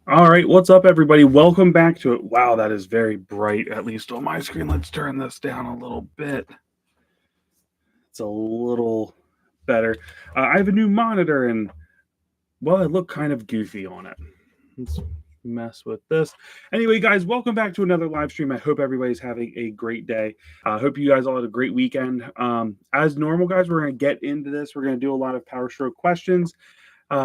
All right, what's up, everybody? Welcome back to it. Wow, that is very bright, at least on my screen. Let's turn this down a little bit. It's a little better. I have a new monitor, and well, I look kind of goofy on it. Let's mess with this. Anyway, guys, welcome back to another live stream. I hope everybody's having a great day. I hope you guys all had a great weekend. As normal, guys, we're going to get into this. We're going to do a lot of Powerstroke questions.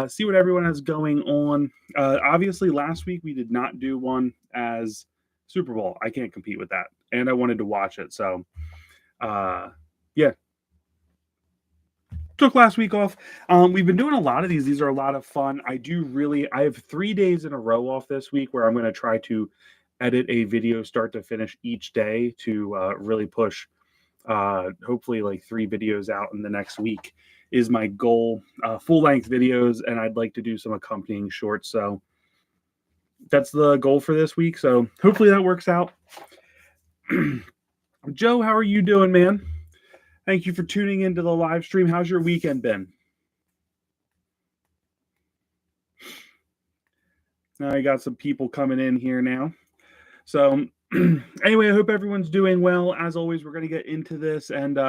See what everyone has going on. Obviously, last week we did not do one as Super Bowl. I can't compete with that, and I wanted to watch it. So, yeah, took last week off. We've been doing a lot of these. These are a lot of fun. I have 3 days in a row off this week where I'm going to try to edit a video start to finish each day to really push. Hopefully, like 3 videos out in the next week is my goal. Full-length videos, and I'd like to do some accompanying shorts. So that's the goal for this week. So hopefully that works out. Joe, how are you doing, man? Thank you for tuning into the live stream. How's your weekend been? Now I got some people coming in here now. So anyway, I hope everyone's doing well. As always, we're going to get into this, and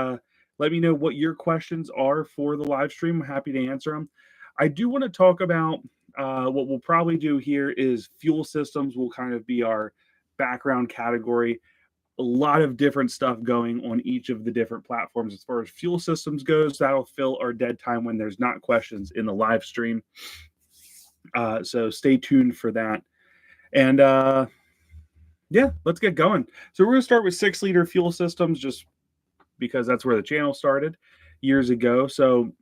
let me know what your questions are for the live stream. I'm happy to answer them. I do want to talk about what we'll probably do here is fuel systems will kind of be our background category. A lot of different stuff going on each of the different platforms as far as fuel systems goes. That'll fill our dead time when there's not questions in the live stream. So stay tuned for that. And yeah, let's get going. So we're going to start with 6-liter fuel systems just because that's where the channel started years ago. So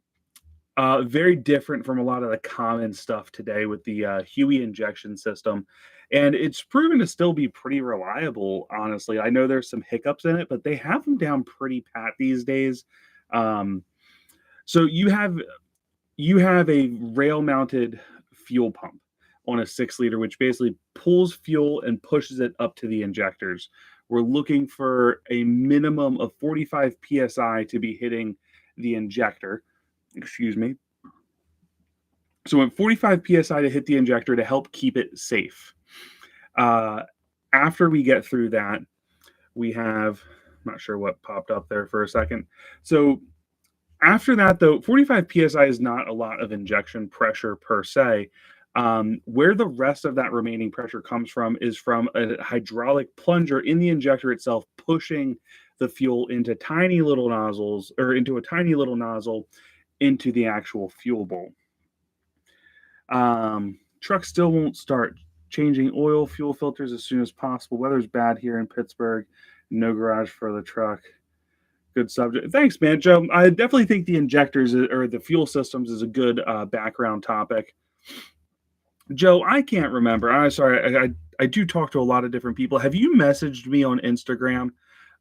very different from a lot of the common stuff today with the HUE injection system. And it's proven to still be pretty reliable, honestly. I know there's some hiccups in it, but they have them down pretty pat these days. So you have a rail-mounted fuel pump on a 6-liter, which basically pulls fuel and pushes it up to the injectors. We're looking for a minimum of 45 psi to be hitting the injector. Excuse me. So at 45 psi to hit the injector to help keep it safe. After we get through that, we have, I'm not sure what popped up there for a second. So after that, though, 45 psi is not a lot of injection pressure per se. Where the rest of that remaining pressure comes from is from a hydraulic plunger in the injector itself, pushing the fuel into tiny little nozzles, or into a tiny little nozzle into the actual fuel bowl. Truck still won't start. Changing oil, fuel filters as soon as possible. Weather's bad here in Pittsburgh. No garage for the truck. Good subject. Thanks, man, Joe. I definitely think the injectors or the fuel systems is a good background topic. Joe, I can't remember. I'm sorry. I do talk to a lot of different people. Have you messaged me on Instagram?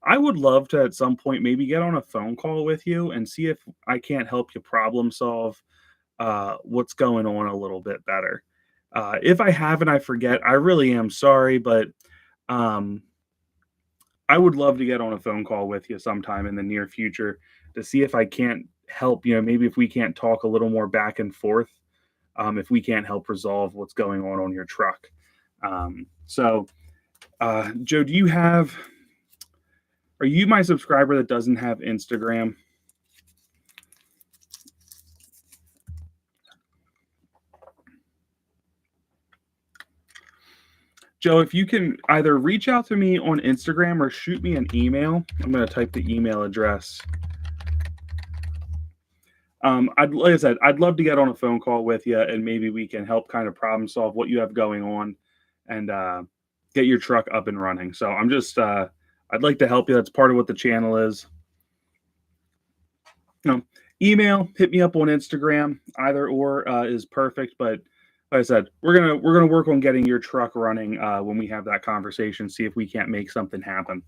I would love to at some point maybe get on a phone call with you and see if I can't help you problem solve what's going on a little bit better. If I haven't, I forget. I really am sorry, but I would love to get on a phone call with you sometime in the near future to see if I can't help. Maybe if we can't talk a little more back and forth, if we can't help resolve what's going on your truck. So, Joe, are you my subscriber that doesn't have Instagram? Joe, if you can either reach out to me on Instagram or shoot me an email. I'm going to type the email address. Like I said, I'd love to get on a phone call with you, and maybe we can help kind of problem solve what you have going on and get your truck up and running. So I'm just, I'd like to help you. That's part of what the channel is. Email, hit me up on Instagram. Either or is perfect, but like I said, we're gonna work on getting your truck running when we have that conversation. See if we can't make something happen.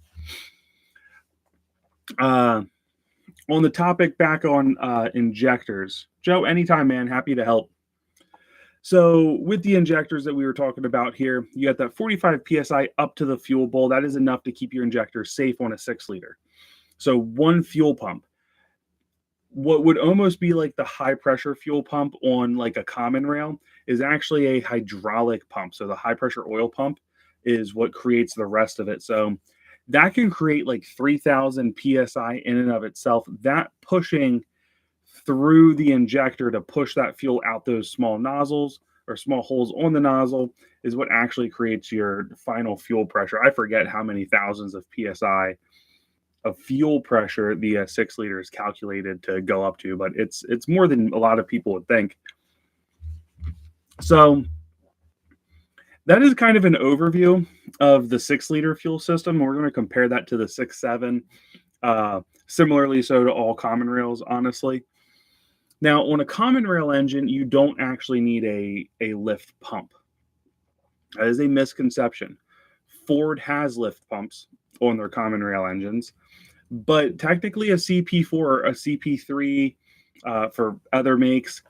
On the topic back on injectors, Joe, anytime, man. Happy to help. So with the injectors that we were talking about here, you got that 45 psi up to the fuel bowl. That is enough to keep your injector safe on a 6-liter. So one fuel pump. what would almost be like the high pressure fuel pump on like a common rail is actually a hydraulic pump. So the high pressure oil pump is what creates the rest of it. So that can create like 3,000 psi in and of itself. That pushing through the injector to push that fuel out those small nozzles or small holes on the nozzle is what actually creates your final fuel pressure. I forget how many thousands of psi of fuel pressure the 6 liter is calculated to go up to, but it's more than a lot of people would think. So that is kind of an overview of the 6 liter fuel system. We're going to compare that to the 6.7, similarly so to all common rails, honestly. Now, on a common rail engine, you don't actually need a lift pump. That is a misconception. Ford has lift pumps on their common rail engines, but technically a CP4 or a CP3 for other makes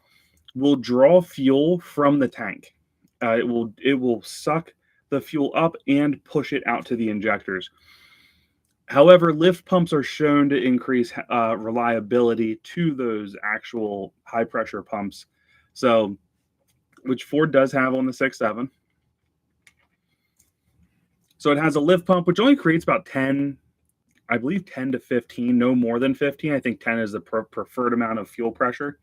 will draw fuel from the tank. It will suck the fuel up and push it out to the injectors. However, lift pumps are shown to increase reliability to those actual high pressure pumps. So, which Ford does have on the 6.7. So it has a lift pump, which only creates about 10, I believe 10 to 15, no more than 15. I think 10 is the preferred amount of fuel pressure.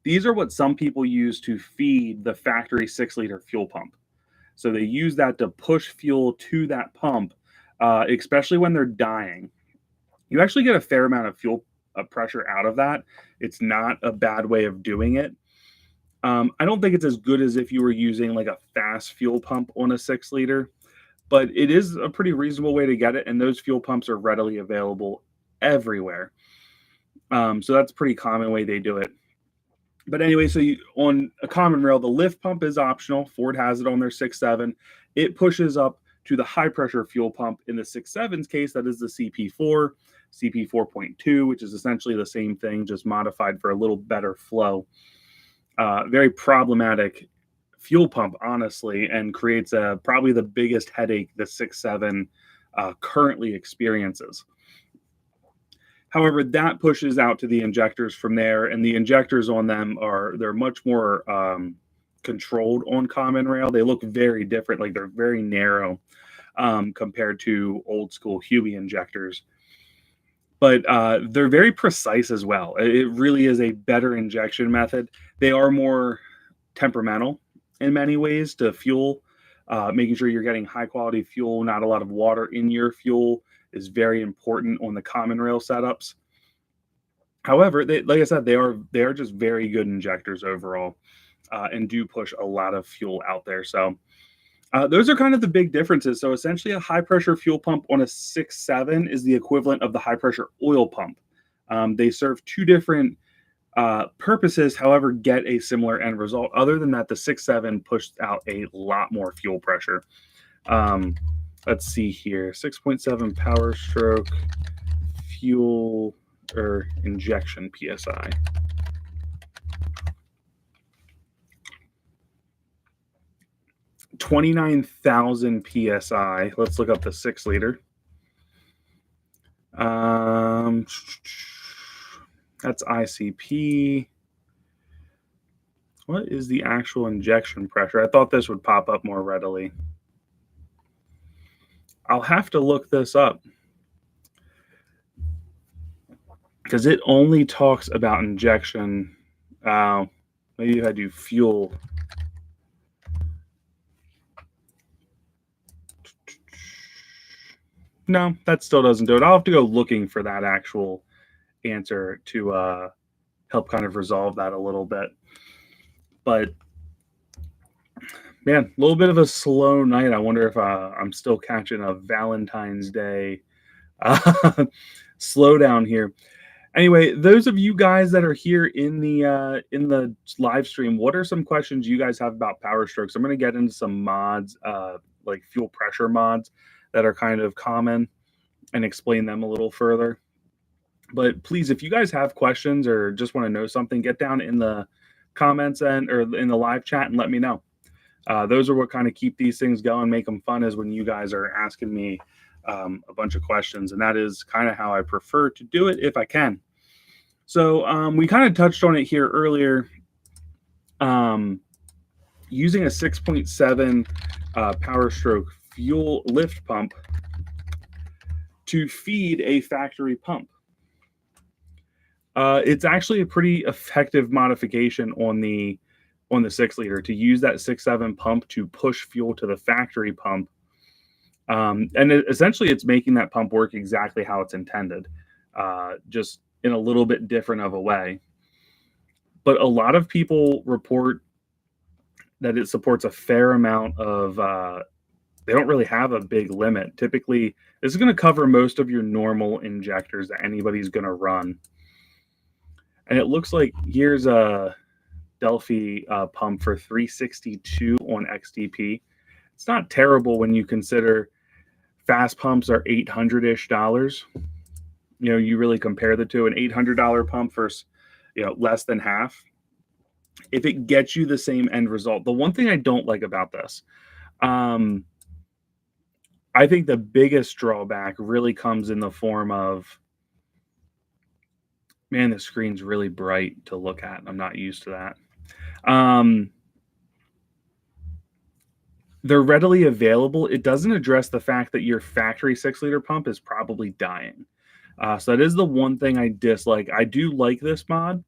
These are what some people use to feed the factory 6 liter fuel pump. So they use that to push fuel to that pump, especially when they're dying. You actually get a fair amount of fuel pressure out of that. It's not a bad way of doing it. I don't think it's as good as if you were using like a fast fuel pump on a 6 liter, but it is a pretty reasonable way to get it. And those fuel pumps are readily available everywhere. So that's a pretty common way they do it. But anyway, so on a common rail, the lift pump is optional. Ford has it on their 6.7. It pushes up to the high pressure fuel pump. In the 6.7's case, that is the CP4, CP4.2, which is essentially the same thing, just modified for a little better flow. Very problematic fuel pump, honestly, and creates probably the biggest headache the 6.7 currently experiences. However, that pushes out to the injectors from there, and the injectors on them they're much more controlled on common rail. They look very different, like they're very narrow compared to old school Huey injectors. But they're very precise as well. It really is a better injection method. They are more temperamental in many ways to fuel, making sure you're getting high quality fuel, not a lot of water in your fuel is very important on the common rail setups. However, like I said, they are just very good injectors overall, and do push a lot of fuel out there. So those are kind of the big differences. So essentially, a high pressure fuel pump on a 6.7 is the equivalent of the high pressure oil pump. They serve two different purposes, however, get a similar end result. Other than that, the 6.7 pushed out a lot more fuel pressure. Let's see here, 6.7 Powerstroke fuel or injection PSI. $29,000 PSI. Let's look up the 6 liter. That's ICP. What is the actual injection pressure? I thought this would pop up more readily. I'll have to look this up because it only talks about injection. Maybe if I do fuel. No, that still doesn't do it. I'll have to go looking for that actual answer to help kind of resolve that a little bit. But man, a little bit of a slow night. I wonder if I'm still catching a Valentine's Day slowdown here. Anyway, those of you guys that are here in the live stream, what are some questions you guys have about Powerstrokes? I'm going to get into some mods, like fuel pressure mods that are kind of common, and explain them a little further. But please, if you guys have questions or just want to know something, get down in the comments or in the live chat and let me know. Those are what kind of keep these things going, make them fun, is when you guys are asking me a bunch of questions. And that is kind of how I prefer to do it if I can. So we kind of touched on it here earlier. Using a 6.7 Powerstroke fuel lift pump to feed a factory pump. It's actually a pretty effective modification on the 6 liter to use that 6.7 pump to push fuel to the factory pump. And essentially, it's making that pump work exactly how it's intended, just in a little bit different of a way. But a lot of people report that it supports a fair amount of, they don't really have a big limit. Typically, this is going to cover most of your normal injectors that anybody's going to run. And it looks like here's a Delphi pump for $362 on XDP. It's not terrible when you consider fast pumps are $800-ish. You know, you really compare the two, an $800 pump versus, less than half. If it gets you the same end result, the one thing I don't like about this, I think the biggest drawback really comes in the form of, man, the screen's really bright to look at. I'm not used to that. They're readily available. It doesn't address the fact that your factory 6-liter pump is probably dying. So that is the one thing I dislike. I do like this mod.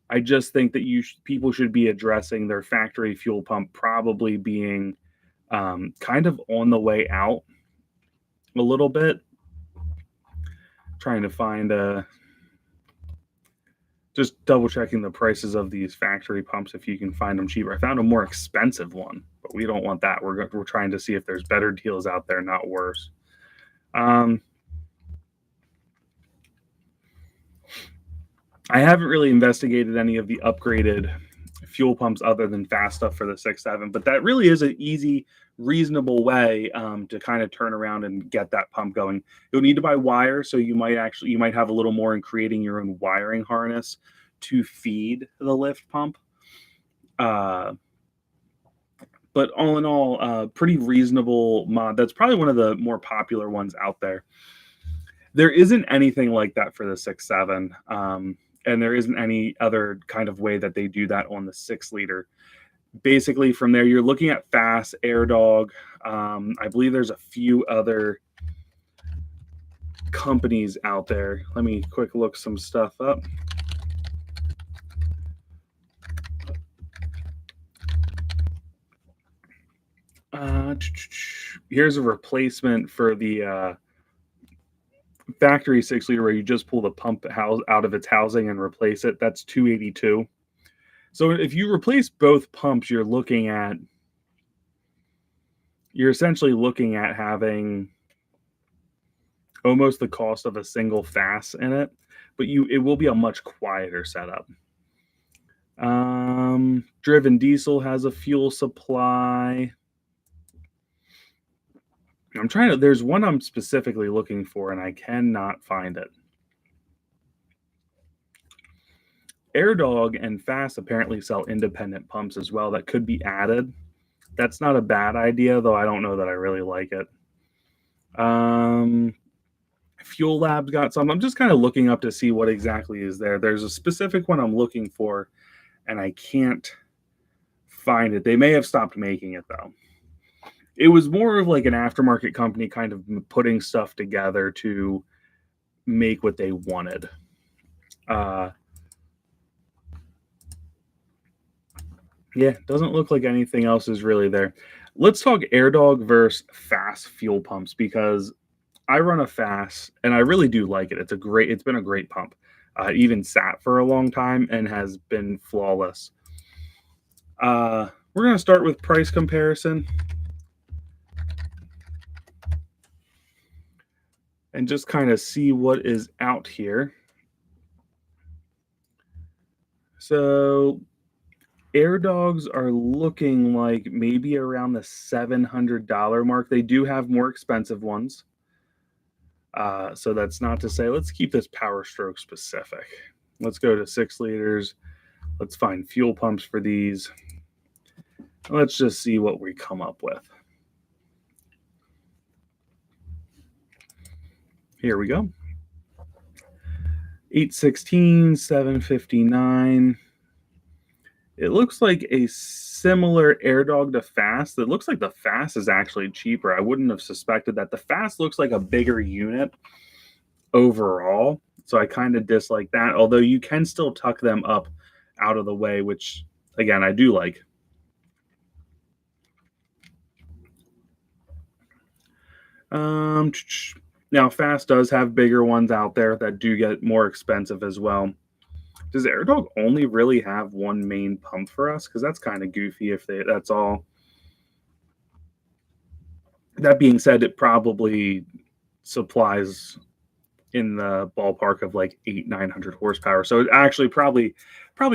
I just think that people should be addressing their factory fuel pump probably being kind of on the way out a little bit. Trying to find just double checking the prices of these factory pumps if you can find them cheaper. I found a more expensive one, but we don't want that. We're trying to see if there's better deals out there, not worse. I haven't really investigated any of the upgraded fuel pumps other than fast stuff for the 6.7, but that really is an easy, reasonable way to kind of turn around and get that pump going. You'll need to buy wire, so you might have a little more in creating your own wiring harness to feed the lift pump. But all in all, pretty reasonable mod. That's probably one of the more popular ones out there. There isn't anything like that for the 6.7. And there isn't any other kind of way that they do that on the 6-liter. Basically, from there, you're looking at Fast, AirDog. I believe there's a few other companies out there. Let me quick look some stuff up. Here's a replacement for the factory 6-liter where you just pull the pump out of its housing and replace it. That's $282. So if you replace both pumps, you're essentially looking at having almost the cost of a single fast in it, but it will be a much quieter setup. Driven Diesel has a fuel supply. There's one I'm specifically looking for, and I cannot find it. AirDog and Fast apparently sell independent pumps as well that could be added. That's not a bad idea, though I don't know that I really like it. Fuel Lab's got some. I'm just kind of looking up to see what exactly is there. There's a specific one I'm looking for, and I can't find it. They may have stopped making it, though. It was more of like an aftermarket company kind of putting stuff together to make what they wanted. Yeah, doesn't look like anything else is really there. Let's talk AirDog versus Fast fuel pumps, because I run a Fast and I really do like it. It's been a great pump. It even sat for a long time and has been flawless. We're going to start with price comparison and just kind of see what is out here. So AirDogs are looking like maybe around the $700 mark. They do have more expensive ones. So that's not to say, let's keep this Powerstroke specific. Let's go to 6 liters. Let's find fuel pumps for these. Let's just see what we come up with. Here we go. 816, 759. It looks like a similar air dog to Fast. It looks like the Fast is actually cheaper. I wouldn't have suspected that. The Fast looks like a bigger unit overall. So I kind of dislike that. Although you can still tuck them up out of the way, which again I do like. Now Fast does have bigger ones out there that do get more expensive as well. Does AirDog only really have one main pump for us? Because that's kind of goofy if that's all. That being said, it probably supplies in the ballpark of like 900 horsepower. So it actually probably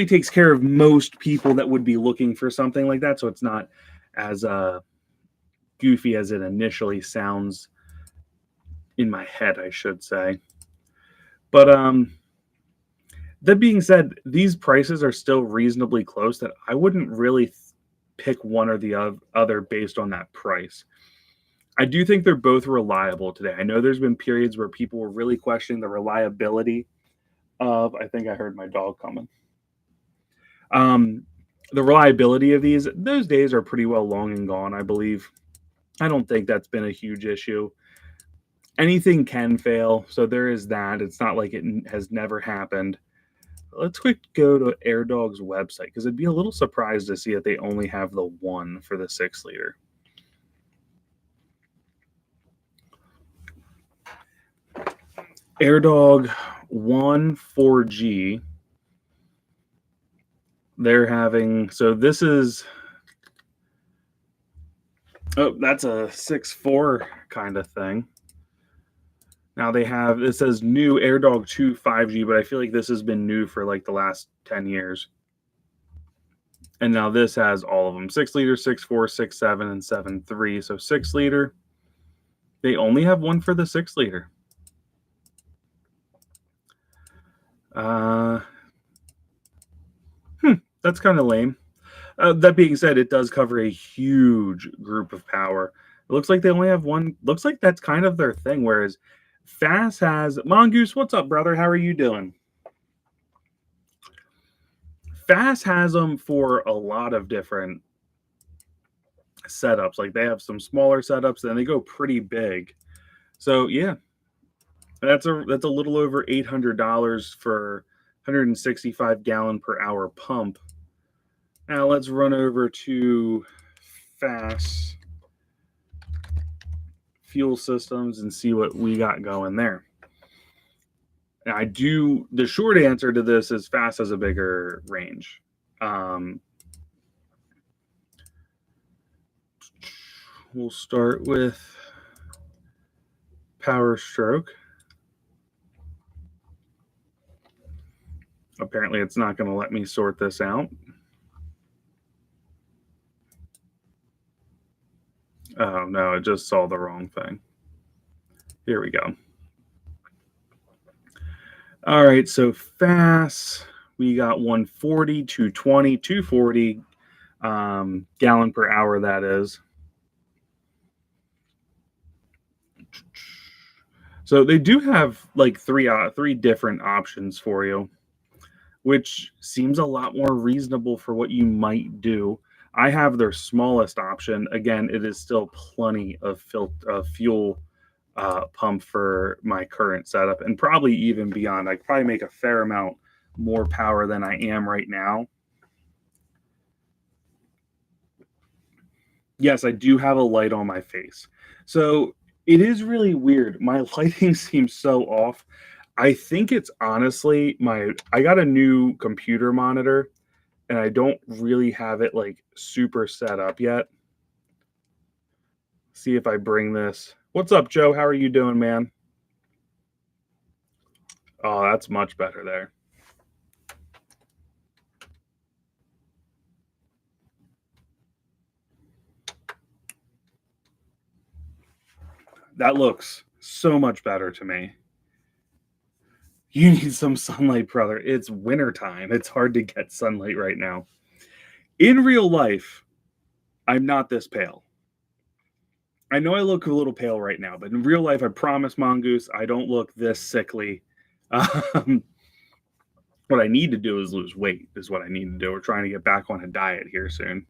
takes care of most people that would be looking for something like that. So it's not as goofy as it initially sounds in my head, I should say. But that being said, these prices are still reasonably close that I wouldn't really pick one or the other based on that price. I do think they're both reliable today. I know there's been periods where people were really questioning the reliability of, I think I heard my dog coming. The reliability of those days are pretty well long and gone, I believe. I don't think that's been a huge issue. Anything can fail, so there is that. It's not like it has never happened. Let's quick go to AirDog's website because I'd be a little surprised to see that they only have the one for the 6-liter. AirDog 1 4G. They're having, so this is, oh, that's a 6.4 kind of thing. Now they have, it says new AirDog 2 5G, but I feel like this has been new for like the last 10 years. And now this has all of them, 6-liter, 6.4, 6.7, and 7.3. So 6-liter, they only have one for the 6-liter. That's kind of lame. That being said, it does cover a huge group of power. It looks like they only have one. Looks like that's kind of their thing. Whereas Fast has, Mongoose, what's up, brother? How are you doing? Fast has them for a lot of different setups. Like they have some smaller setups, and they go pretty big. So yeah, that's a little over $800 for 165 gallon per hour pump. Now let's run over to Fast fuel systems and see what we got going there. Now the short answer to this is Fast has a bigger range. We'll start with Powerstroke. Apparently it's not going to let me sort this out. Oh no, it just saw the wrong thing. Here we go. All right, so Fast, we got 140, 220, 240 gallon per hour, that is. So they do have like three different options for you, which seems a lot more reasonable for what you might do. I have their smallest option. Again, it is still plenty of fuel pump for my current setup, and probably even beyond. I could probably make a fair amount more power than I am right now. Yes, I do have a light on my face. So it is really weird. My lighting seems so off. I think it's honestly I got a new computer monitor and I don't really have it like super set up yet. See if I bring this. What's up, Joe? How are you doing, man? Oh, that's much better there. That looks so much better to me. You need some sunlight, brother. It's wintertime. It's hard to get sunlight right now. In real life, I'm not this pale. I know I look a little pale right now, but in real life, I promise, Mongoose, I don't look this sickly. What I need to do is lose weight, is what I need to do. We're trying to get back on a diet here soon.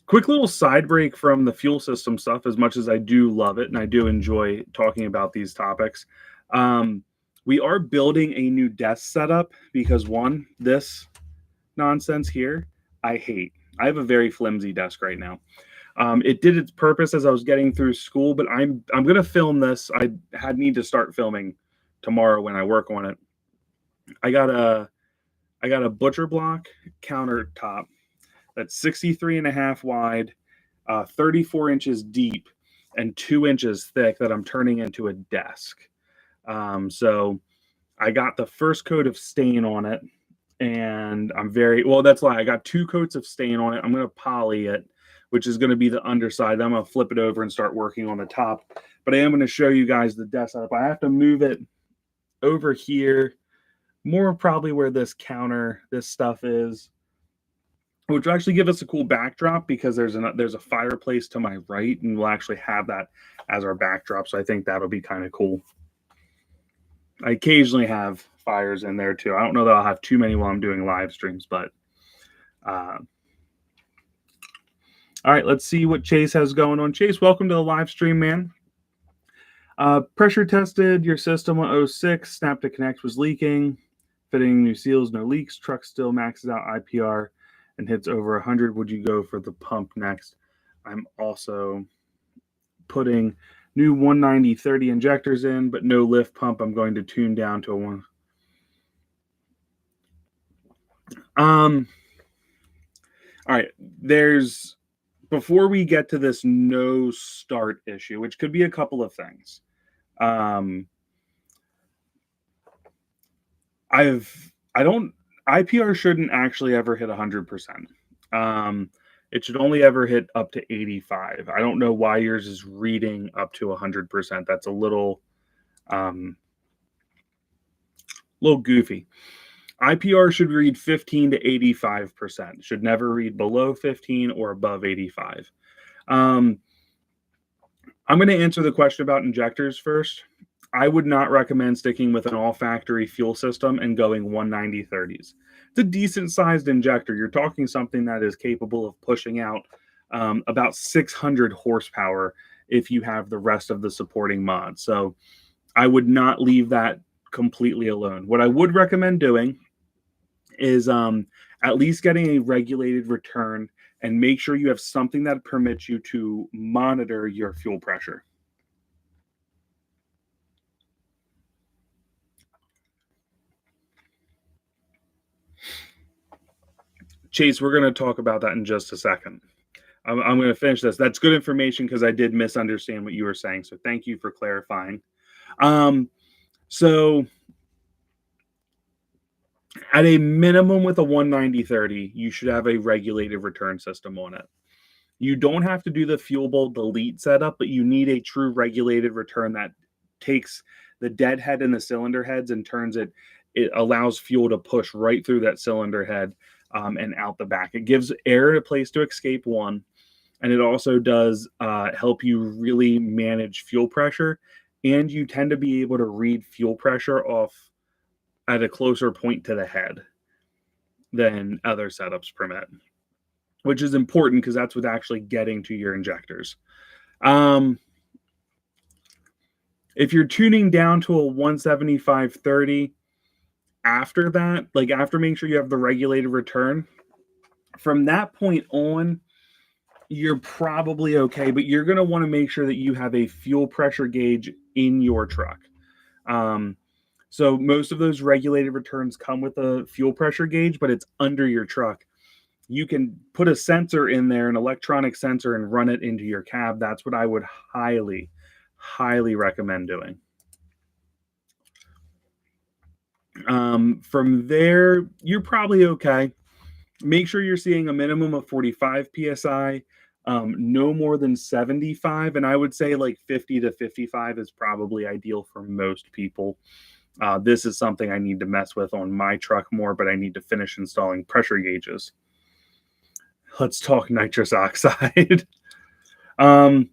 Quick little side break from the fuel system stuff, as much as I do love it and I do enjoy talking about these topics. We are building a new desk setup because one, this nonsense here, I hate. I have a very flimsy desk right now. It did its purpose as I was getting through school, but I'm gonna film this. I need to start filming tomorrow when I work on it. I got a butcher block countertop that's 63 and a half wide, 34 inches deep, and 2 inches thick that I'm turning into a desk. So I got the first coat of stain on it, and that's why I got 2 coats of stain on it. I'm going to poly it, which is going to be the underside. Then I'm going to flip it over and start working on the top. But I am going to show you guys the desk setup. I have to move it over here, more probably where this stuff is, which will actually give us a cool backdrop because there's a fireplace to my right, and we'll actually have that as our backdrop. So I think that'll be kind of cool. I occasionally have fires in there too. I don't know that I'll have too many while I'm doing live streams, but all right, let's see what Chase has going on. Chase, welcome to the live stream, man. Pressure tested your system on 06. Snap to connect was leaking. Fitting new seals, no leaks. Truck still maxes out IPR and hits over 100. Would you go for the pump next? I'm also putting new 190/30 injectors in, but no lift pump. I'm going to tune down to a 1. All right. Before we get to this no start issue, which could be a couple of things. IPR shouldn't actually ever hit 100%. It should only ever hit up to 85. I don't know why yours is reading up to 100%. That's a little goofy. IPR should read 15 to 85%. Should never read below 15 or above 85. I'm going to answer the question about injectors first. I would not recommend sticking with an all-factory fuel system and going 190/30s. It's a decent-sized injector. You're talking something that is capable of pushing out about 600 horsepower if you have the rest of the supporting mods. So I would not leave that completely alone. What I would recommend doing is at least getting a regulated return and make sure you have something that permits you to monitor your fuel pressure. Chase, we're going to talk about that in just a second. I'm going to finish this. That's good information because I did misunderstand what you were saying. So thank you for clarifying. So at a minimum with a 190/30, you should have a regulated return system on it. You don't have to do the fuel bowl delete setup, but you need a true regulated return that takes the deadhead and the cylinder heads and turns it. It allows fuel to push right through that cylinder head and out the back. It gives air a place to escape, one, and it also does help you really manage fuel pressure, and you tend to be able to read fuel pressure off at a closer point to the head than other setups permit, which is important because that's what's actually getting to your injectors. If you're tuning down to a 175/30, after that, like after making sure you have the regulated return, from that point on, you're probably okay, but you're going to want to make sure that you have a fuel pressure gauge in your truck. So most of those regulated returns come with a fuel pressure gauge, but it's under your truck. You can put a sensor in there, an electronic sensor, and run it into your cab. That's what I would highly, highly recommend doing. From there, you're probably okay. Make sure you're seeing a minimum of 45 PSI, no more than 75. And I would say like 50 to 55 is probably ideal for most people. This is something I need to mess with on my truck more, but I need to finish installing pressure gauges. Let's talk nitrous oxide. We'll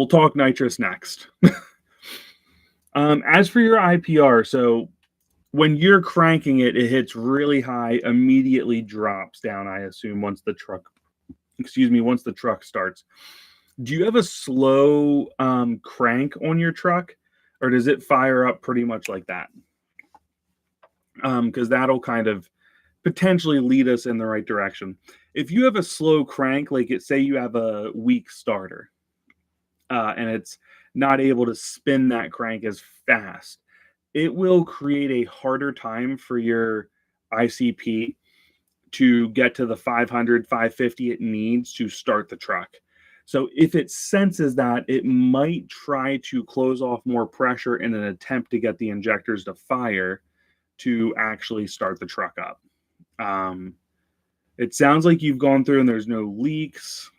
talk nitrous next. As for your IPR, so when you're cranking it, it hits really high, immediately drops down, I assume, once the truck starts. Do you have a slow crank on your truck, or does it fire up pretty much like that? Because that'll kind of potentially lead us in the right direction. If you have a slow crank, like say you have a weak starter, and it's not able to spin that crank as fast, it will create a harder time for your ICP to get to the 500, 550 it needs to start the truck. So if it senses that, it might try to close off more pressure in an attempt to get the injectors to fire to actually start the truck up. It sounds like you've gone through and there's no leaks.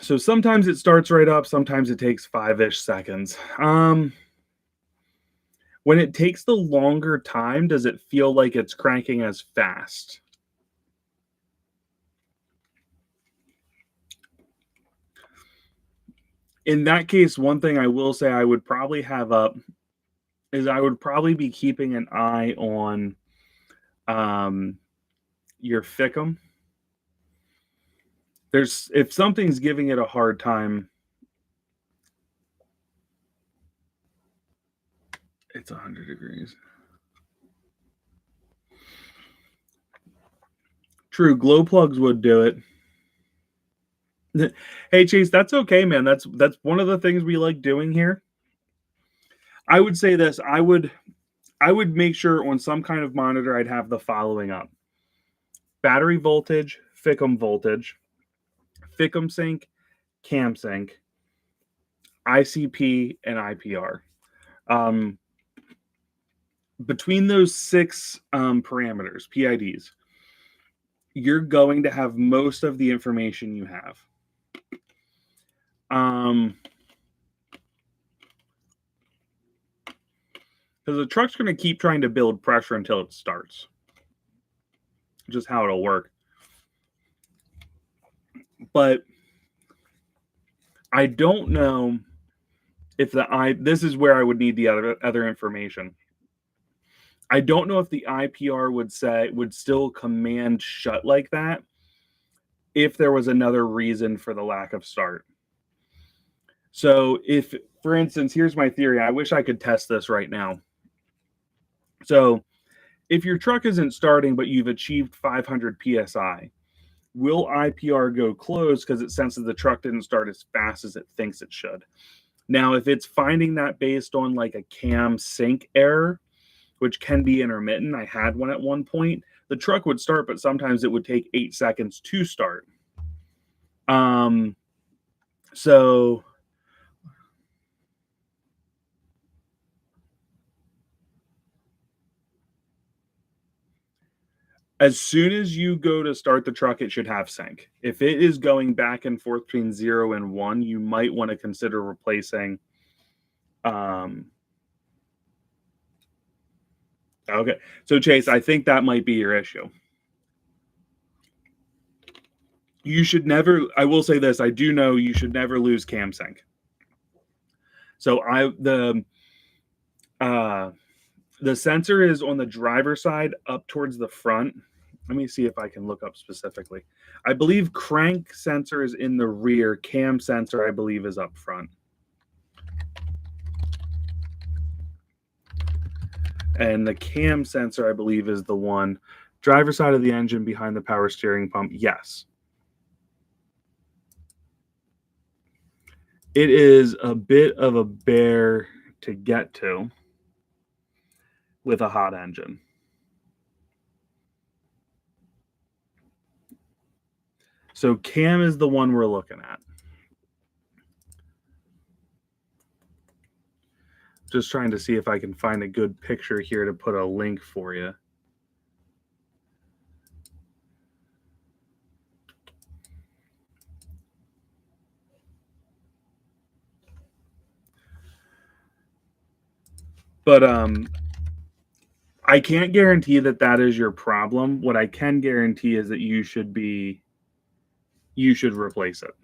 So sometimes it starts right up, sometimes it takes 5-ish seconds. When it takes the longer time, does it feel like it's cranking as fast? In that case, one thing I will say I would probably have up is I would probably be keeping an eye on your Fickum. If something's giving it a hard time, it's 100 degrees. True, glow plugs would do it. Hey Chase, that's okay, man. That's one of the things we like doing here. I would say this. I would make sure on some kind of monitor I'd have the following up: battery voltage, voltage, Fickum sync, cam sync, ICP, and IPR. Between those 6 parameters, PIDs, you're going to have most of the information you have. Because the truck's going to keep trying to build pressure until it starts. Just how it'll work. But I don't know if this is where I would need the other information. I don't know if the IPR would still command shut like that if there was another reason for the lack of start. So if, for instance, here's my theory. I wish I could test this right now. So if your truck isn't starting, but you've achieved 500 PSI, will IPR go closed because it senses the truck didn't start as fast as it thinks it should? Now, if it's finding that based on like a cam sync error, which can be intermittent, I had one at one point, the truck would start, but sometimes it would take 8 seconds to start. So as soon as you go to start the truck, it should have sync. If it is going back and forth between 0 and 1, you might want to consider replacing. Okay. So Chase, I think that might be your issue. You should never, I will say this, I do know you should never lose cam sync. So the sensor is on the driver's side up towards the front. Let me see if I can look up specifically. I believe crank sensor is in the rear. Cam sensor, I believe, is up front. And the cam sensor, I believe, is the one. Driver side of the engine behind the power steering pump, yes. It is a bit of a bear to get to with a hot engine. So cam is the one we're looking at. Just trying to see if I can find a good picture here to put a link for you. But I can't guarantee that that is your problem. What I can guarantee is that you should replace it,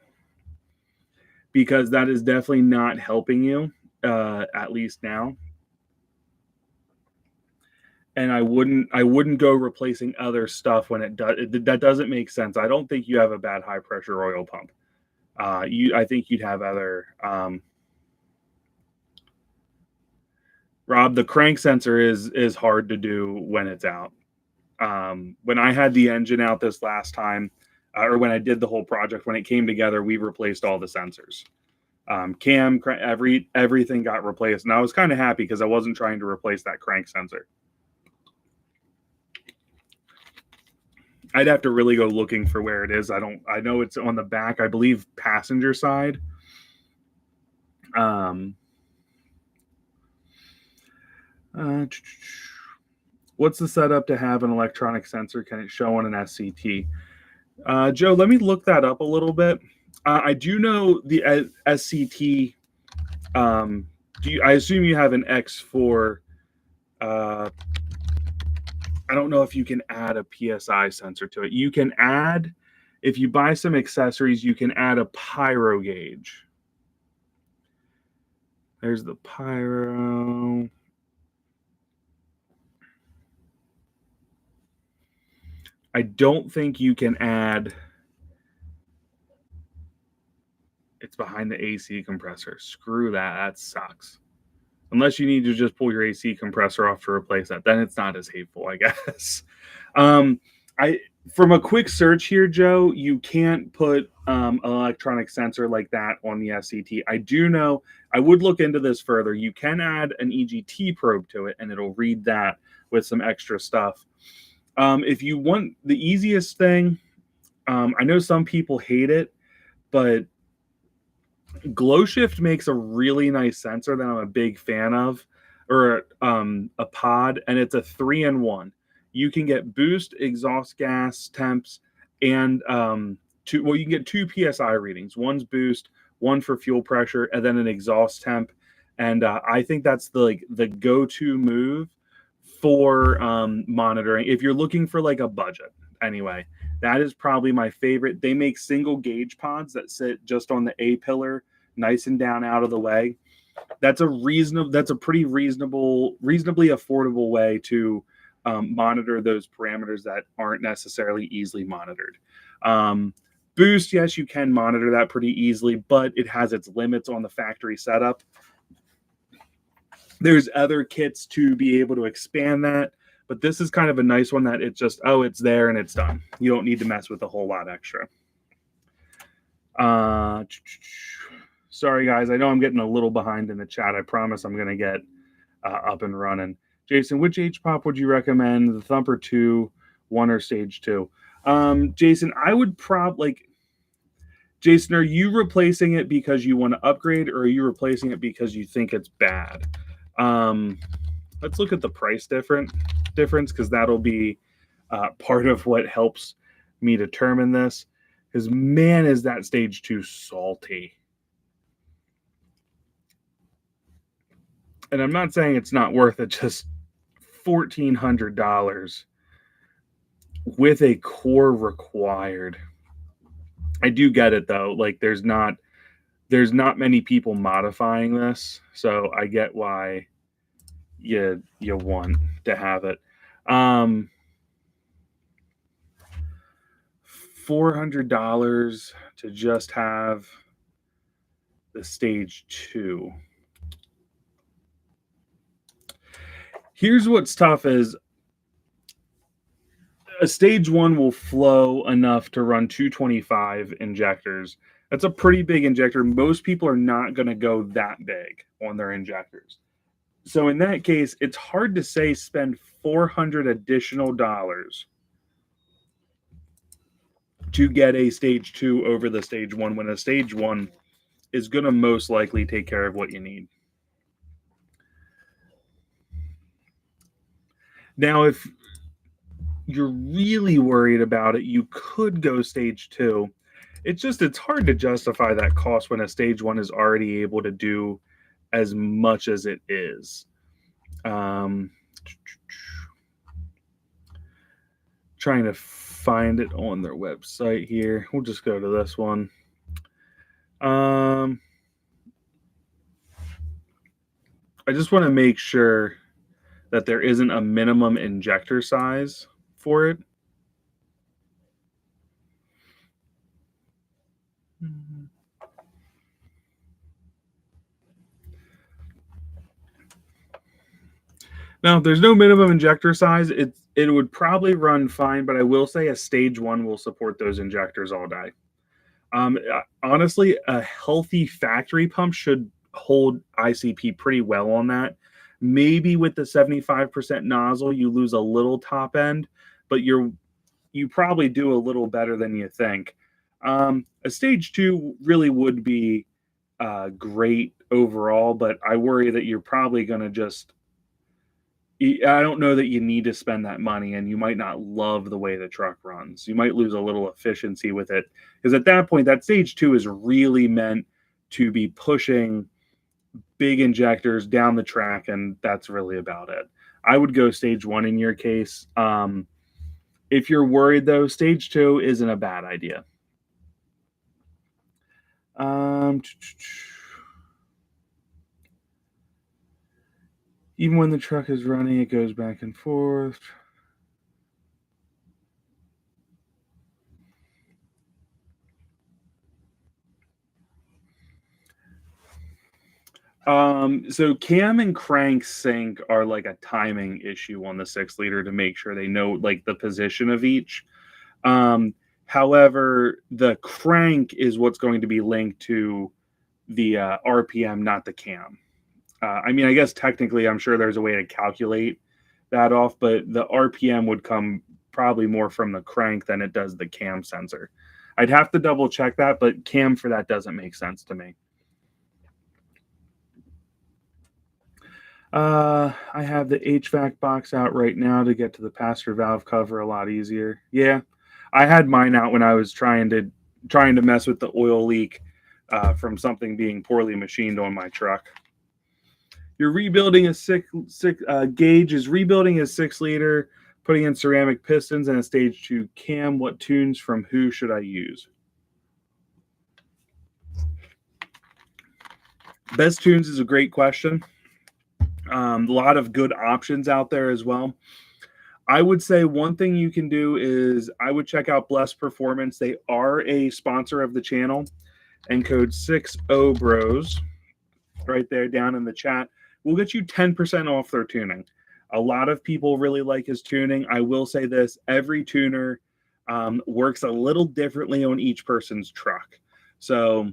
because that is definitely not helping you, at least now. And I wouldn't go replacing other stuff when that doesn't make sense. I don't think you have a bad high pressure oil pump. I think you'd have other. Rob, the crank sensor is hard to do when it's out. When I had the engine out this last time, or when I did the whole project, when it came together, we replaced all the sensors. Everything got replaced, and I was kind of happy because I wasn't trying to replace that crank sensor. I'd have to really go looking for where it is. I know it's on the back, I believe, passenger side. What's the setup to have an electronic sensor? Can it show on an SCT? Joe, let me look that up a little bit. I do know the SCT. I assume you have an X4. I don't know if you can add a PSI sensor to it. You can add, if you buy some accessories, you can add a pyro gauge. There's the pyro. I don't think you can add. It's behind the AC compressor. Screw that. That sucks. Unless you need to just pull your AC compressor off to replace that, then it's not as hateful, I guess. From a quick search here, Joe, you can't put an electronic sensor like that on the SCT. I do know, I would look into this further. You can add an EGT probe to it, and it'll read that with some extra stuff. If you want the easiest thing, I know some people hate it, but GlowShift makes a really nice sensor that I'm a big fan of, or a pod, and it's a 3-in-1. You can get boost, exhaust gas temps, and you can get 2 PSI readings. One's boost, one for fuel pressure, and then an exhaust temp. And I think that's the go-to move for monitoring if you're looking for like a budget. Anyway, that is probably my favorite. They make single gauge pods that sit just on the A pillar, nice and down out of the way. That's a pretty reasonably affordable way to monitor those parameters that aren't necessarily easily monitored. Boost, yes, you can monitor that pretty easily, but it has its limits on the factory setup. There's other kits to be able to expand that, but this is kind of a nice one that it's just, it's there and it's done. You don't need to mess with a whole lot extra. Sorry, guys. I know I'm getting a little behind in the chat. I promise I'm going to get up and running. Jason, which hpop would you recommend? The Thumper 2, 1, or Stage 2? Jason, I would Jason, are you replacing it because you want to upgrade, or are you replacing it because you think it's bad? Let's look at the price difference, because that'll be part of what helps me determine this. Because, man, is that Stage 2 salty. And I'm not saying it's not worth it, just $1,400 with a core required. I do get it, though. Like, there's not many people modifying this, so I get why you want to have it. $400 to just have the Stage 2. Here's what's tough is a Stage 1 will flow enough to run 225 injectors. That's a pretty big injector. Most people are not going to go that big on their injectors. So in that case, it's hard to say spend $400 additional to get a Stage 2 over the Stage 1 when a Stage 1 is going to most likely take care of what you need. Now, if you're really worried about it, you could go Stage 2. It's hard to justify that cost when a Stage 1 is already able to do as much as it is. Trying to find it on their website here. We'll just go to this one. I just want to make sure that there isn't a minimum injector size for it. Now, there's no minimum injector size. It would probably run fine, but I will say a stage 1 will support those injectors all day. Honestly, a healthy factory pump should hold ICP pretty well on that. Maybe with the 75% nozzle, you lose a little top end, but you probably do a little better than you think. A stage 2 really would be great overall, but I worry that you're probably going to just. I don't know that you need to spend that money, and you might not love the way the truck runs. You might lose a little efficiency with it, because at that point, that stage 2 is really meant to be pushing big injectors down the track, and that's really about it. I would go stage 1 in your case. If you're worried, though, stage 2 isn't a bad idea. Even when the truck is running, it goes back and forth. So cam and crank sync are like a timing issue on the 6-liter to make sure they know like the position of each. However, the crank is what's going to be linked to the RPM, not the cam. I mean, I guess technically, I'm sure there's a way to calculate that off, but the RPM would come probably more from the crank than it does the cam sensor. I'd have to double check that, but cam for that doesn't make sense to me. I have the HVAC box out right now to get to the passenger valve cover a lot easier. Yeah, I had mine out when I was trying to mess with the oil leak from something being poorly machined on my truck. You're rebuilding a Gauge is rebuilding a 6-liter, putting in ceramic pistons and a stage 2 cam. What tunes from who should I use? Best tunes is a great question. A lot of good options out there as well. I would say one thing you can do is I would check out Blessed Performance. They are a sponsor of the channel, and code 60bros right there down in the chat will get you 10% off their tuning. A lot of people really like his tuning. I will say this, every tuner works a little differently on each person's truck. So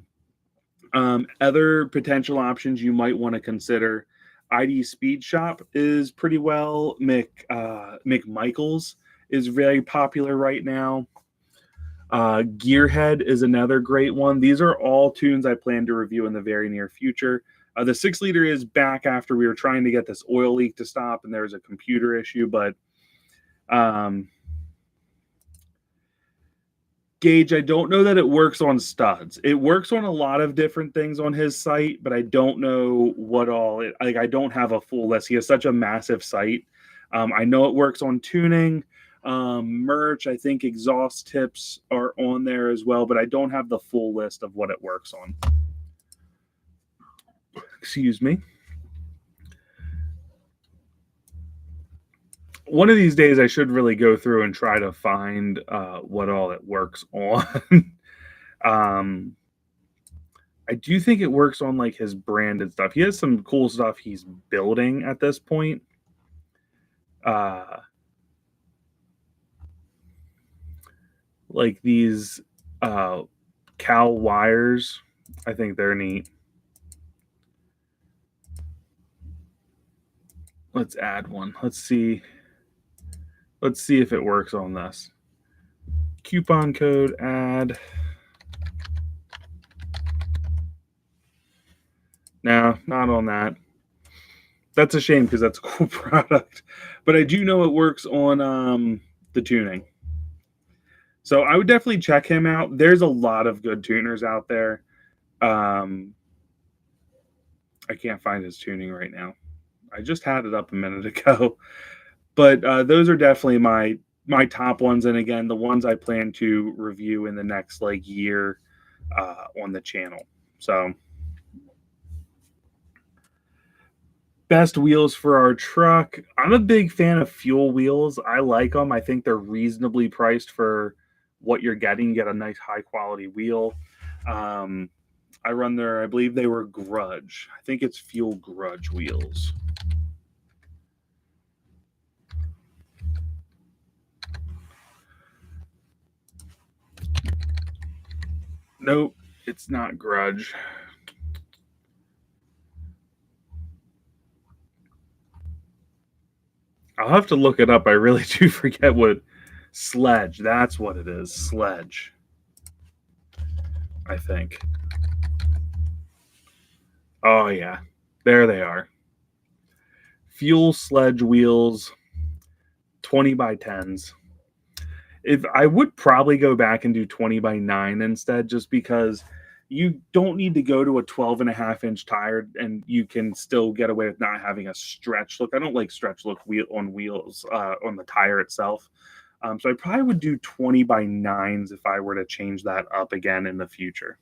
other potential options you might want to consider. ID Speed Shop is pretty well. McMichael's is very popular right now. Gearhead is another great one. These are all tunes I plan to review in the very near future. The 6-liter is back after we were trying to get this oil leak to stop, and there was a computer issue, but Gauge, I don't know that it works on studs. It works on a lot of different things on his site, but I don't know what all. I don't have a full list. He has such a massive site. I know it works on tuning, merch. I think exhaust tips are on there as well, but I don't have the full list of what it works on. Excuse me. One of these days I should really go through and try to find what all it works on. I do think it works on like his branded stuff. He has some cool stuff he's building at this point. Like these cow wires. I think they're neat. Let's add one. Let's see if it works on this. Coupon code add. No, not on that. That's a shame because that's a cool product. But I do know it works on the tuning. So I would definitely check him out. There's a lot of good tuners out there. I can't find his tuning right now. I just had it up a minute ago. But those are definitely my top ones, and again, the ones I plan to review in the next like year on the channel. So best wheels for our truck. I'm a big fan of fuel wheels. I like them. I think they're reasonably priced for what you're getting. You get a nice high quality wheel. Um, I run their, I believe they were Grudge. I think it's Fuel Grudge wheels. Nope, it's not Grudge. I'll have to look it up. I really do forget what Sledge. That's what it is. Sledge. I think. Oh yeah. There they are. Fuel Sledge wheels, 20 by 10s. If I would probably go back and do 20 by 9 instead, just because you don't need to go to a 12.5 inch tire and you can still get away with not having a stretch look. I don't like stretch look wheel on wheels on the tire itself. So I probably would do 20 by 9s if I were to change that up again in the future.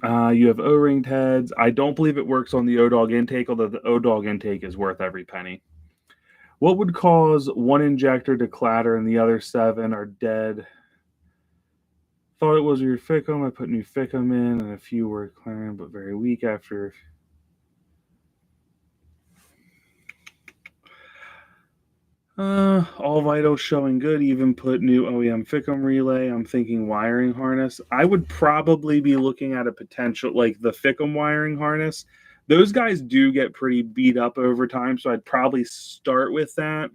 You have O-ringed heads. I don't believe it works on the O-Dog intake, although the O-Dog intake is worth every penny. What would cause one injector to clatter and the other 7 are dead? Thought it was your ficum. I put new ficum in, and a few were clattering, but very weak after. All vitals showing good. Even put new OEM ficum relay. I'm thinking wiring harness. I would probably be looking at a potential like the ficum wiring harness. Those guys do get pretty beat up over time, so I'd probably start with that.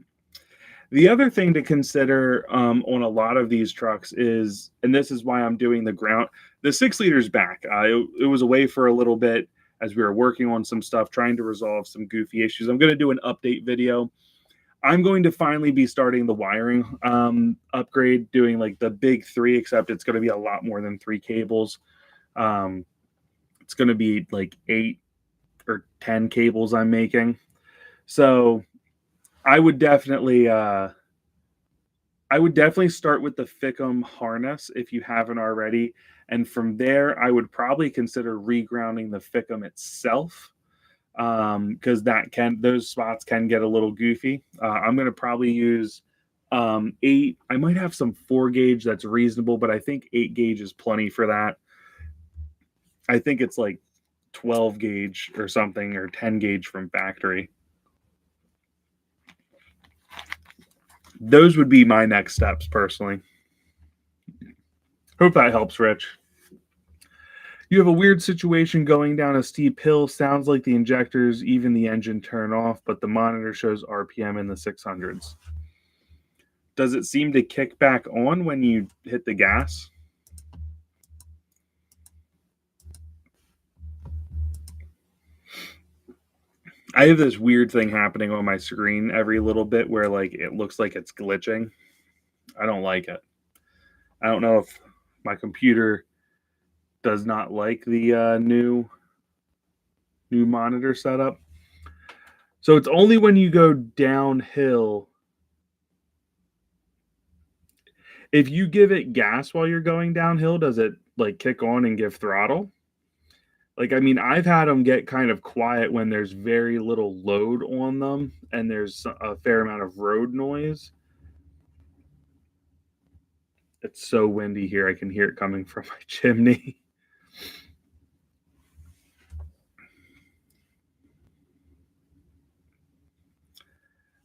The other thing to consider on a lot of these trucks is, and this is why I'm doing the ground, the 6 liters back. It was away for a little bit as we were working on some stuff, trying to resolve some goofy issues. I'm going to do an update video. I'm going to finally be starting the wiring upgrade, doing like the big 3, except it's going to be a lot more than 3 cables. It's going to be like 8 or 10 cables I'm making. So I would definitely start with the ficum harness if you haven't already, and from there I would probably consider regrounding the ficum itself, because those spots can get a little goofy. I'm going to probably use 8. I might have some 4 gauge that's reasonable, but I think 8 gauge is plenty for that. I think it's like 12 gauge or something, or 10 gauge from factory. Those would be my next steps personally. Hope that helps, Rich. You have a weird situation going down a steep hill. Sounds like the injectors, even the engine turn off, but the monitor shows RPM in the 600s. Does it seem to kick back on when you hit the gas? I have this weird thing happening on my screen every little bit where like it looks like it's glitching. I don't like it. I don't know if my computer does not like the new monitor setup. So it's only when you go downhill. If you give it gas while you're going downhill, does it like kick on and give throttle? Like, I mean, I've had them get kind of quiet when there's very little load on them and there's a fair amount of road noise. It's so windy here. I can hear it coming from my chimney.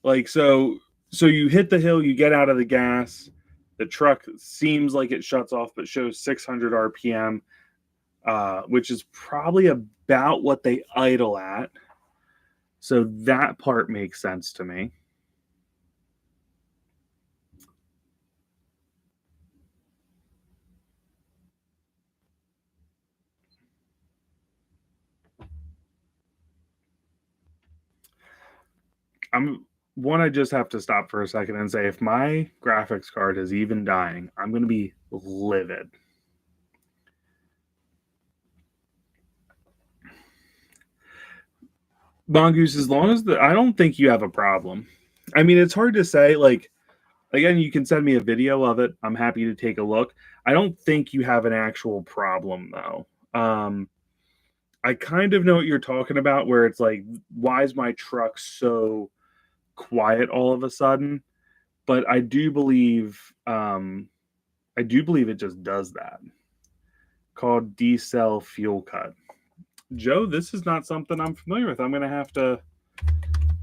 Like, so you hit the hill, you get out of the gas, the truck seems like it shuts off, but shows 600 RPM, which is probably about what they idle at. So that part makes sense to me. I just have to stop for a second and say, if my graphics card is even dying, I'm going to be livid. Mongoose, as long as I don't think you have a problem. I mean, it's hard to say. Like, again, you can send me a video of it. I'm happy to take a look. I don't think you have an actual problem though. I kind of know what you're talking about, where it's like, why is my truck so quiet all of a sudden? But I do believe it just does that. Called D-cell fuel cut. Joe, this is not something I'm familiar with. I'm gonna have to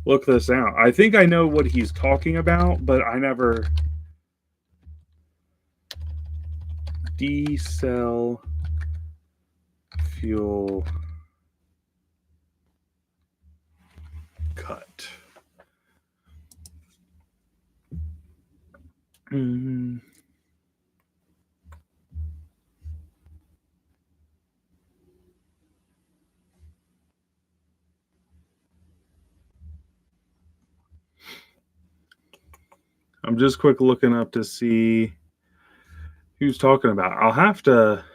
look this out. I think I know what he's talking about, but I never. D-cell fuel cut. Mm. I'm just quick looking up to see who's talking about. I'll have to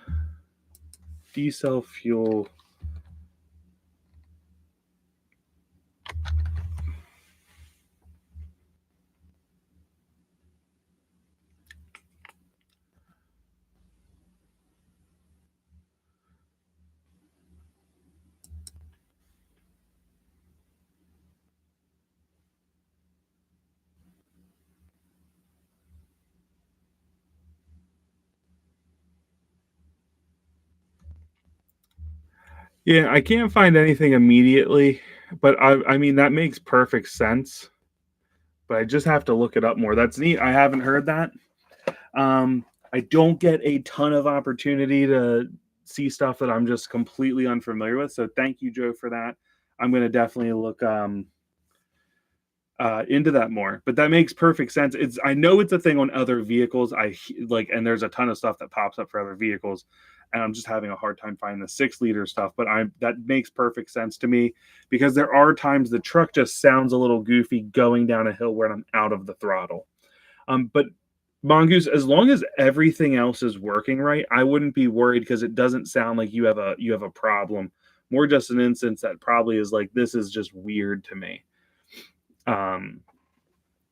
D-cell fuel. Yeah, I can't find anything immediately, but I mean that makes perfect sense. But I just have to look it up more. That's neat. I haven't heard that. I don't get a ton of opportunity to see stuff that I'm just completely unfamiliar with. So thank you, Joe, for that. I'm going to definitely look into that more. But that makes perfect sense. I know it's a thing on other vehicles. And there's a ton of stuff that pops up for other vehicles, and I'm just having a hard time finding the 6 liter stuff. But that makes perfect sense to me, because there are times the truck just sounds a little goofy going down a hill where I'm out of the throttle. But Mongoose, as long as everything else is working right, I wouldn't be worried, because it doesn't sound like you have a problem. More just an instance that probably is like, this is just weird to me.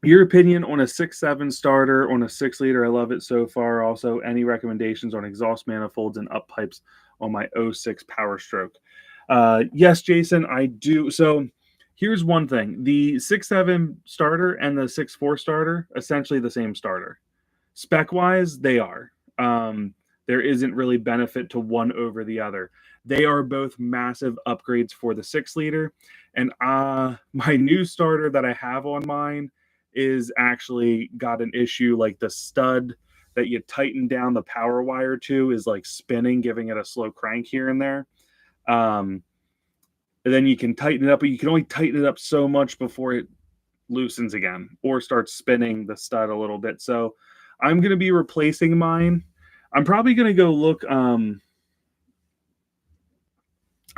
Your opinion on a 6.7 starter on a 6 liter? I love it so far. Also, any recommendations on exhaust manifolds and up pipes on my 06 Powerstroke? Yes, Jason, I do. So here's one thing: the 6.7 starter and the 6.4 starter, essentially the same starter. Spec wise, they are. There isn't really benefit to one over the other. They are both massive upgrades for the 6 liter. And my new starter that I have on mine is actually got an issue. Like, the stud that you tighten down the power wire to is like spinning, giving it a slow crank here and there. And then you can tighten it up, but you can only tighten it up so much before it loosens again or starts spinning the stud a little bit. So I'm going to be replacing mine. I'm probably going to go look. I'm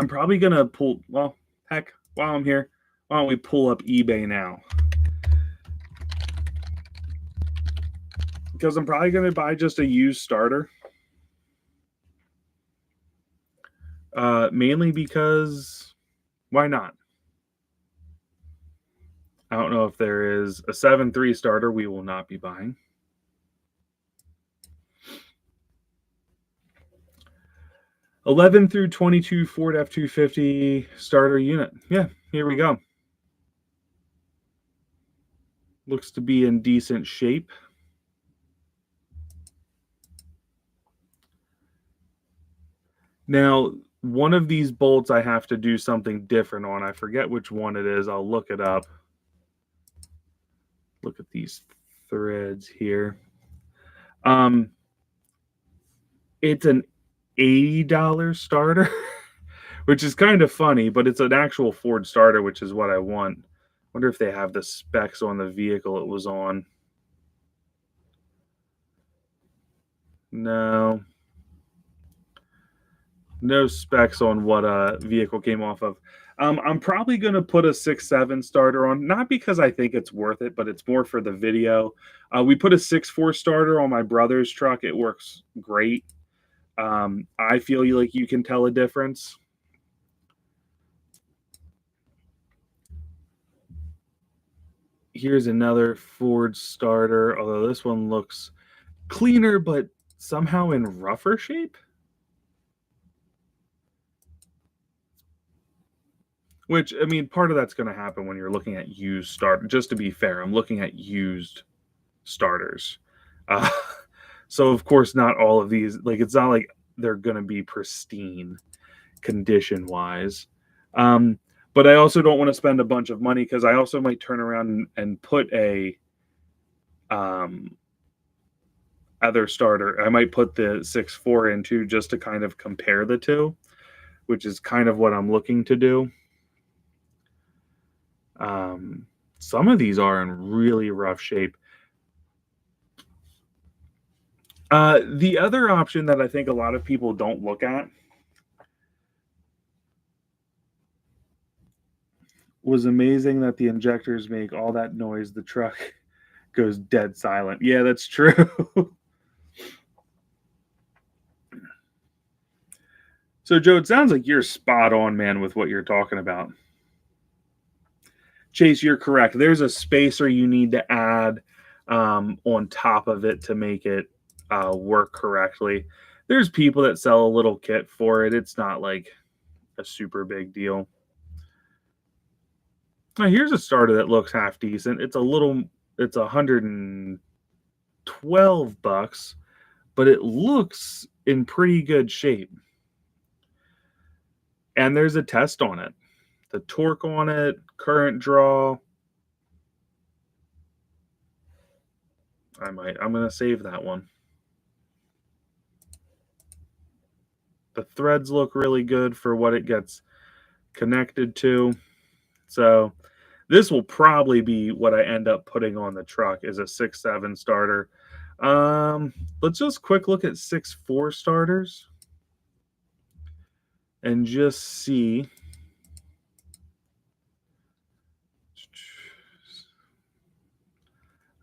probably going to pull. Well, heck, while I'm here, why don't we pull up eBay now? Because I'm probably going to buy just a used starter. Mainly because why not? I don't know if there is a 7.3 starter we will not be buying. 11 through 22 Ford F-250 starter unit. Yeah, here we go. Looks to be in decent shape. Now, one of these bolts I have to do something different on. I forget which one it is. I'll look it up. Look at these threads here. It's an $80 starter, which is kind of funny, but it's an actual Ford starter, which is what I want. Wonder if they have the specs on the vehicle it was on. No. No specs on what vehicle came off of. I'm probably going to put a 6.7 starter on, not because I think it's worth it, but it's more for the video. We put a 6.4 starter on my brother's truck. It works great. I feel like you can tell a difference. Here's another Ford starter, although this one looks cleaner, but somehow in rougher shape. Which, I mean, part of that's going to happen when you're looking at used start. Just to be fair, I'm looking at used starters. Uh, so, of course, not all of these, like, it's not like they're going to be pristine condition wise. But I also don't want to spend a bunch of money because I also might turn around and put a um, other starter. I might put the 6.4 into just to kind of compare the two, which is kind of what I'm looking to do. Some of these are in really rough shape. The other option that I think a lot of people don't look at was amazing that the injectors make all that noise. The truck goes dead silent. Yeah, that's true. So, Joe, it sounds like you're spot on, man, with what you're talking about. Chase, you're correct. There's a spacer you need to add on top of it to make it work correctly. There's people that sell a little kit for it. It's not like a super big deal. Now, here's a starter that looks half decent. It's $112, but it looks in pretty good shape. And there's a test on it. The torque on it, current draw. I'm going to save that one. The threads look really good for what it gets connected to. So this will probably be what I end up putting on the truck is a 6.7 starter. Let's just quick look at 6.4 starters and just see.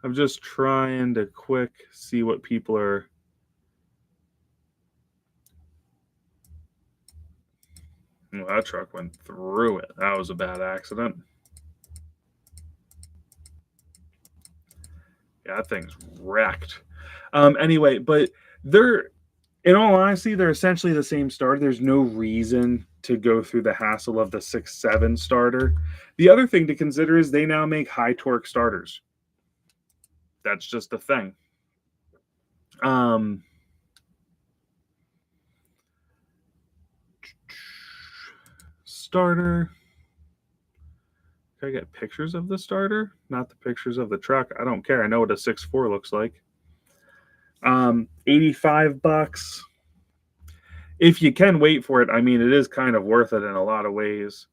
I'm just trying to quick see what people are. Well, that truck went through it. That was a bad accident. Yeah, that thing's wrecked. Anyway, but they're, in all honesty, they're essentially the same starter. There's no reason to go through the hassle of the 6.7 starter. The other thing to consider is they now make high torque starters. That's just a thing. Starter. Can I get pictures of the starter? Not the pictures of the truck. I don't care. I know what a 6.4 looks like. $85. If you can wait for it, I mean, it is kind of worth it in a lot of ways.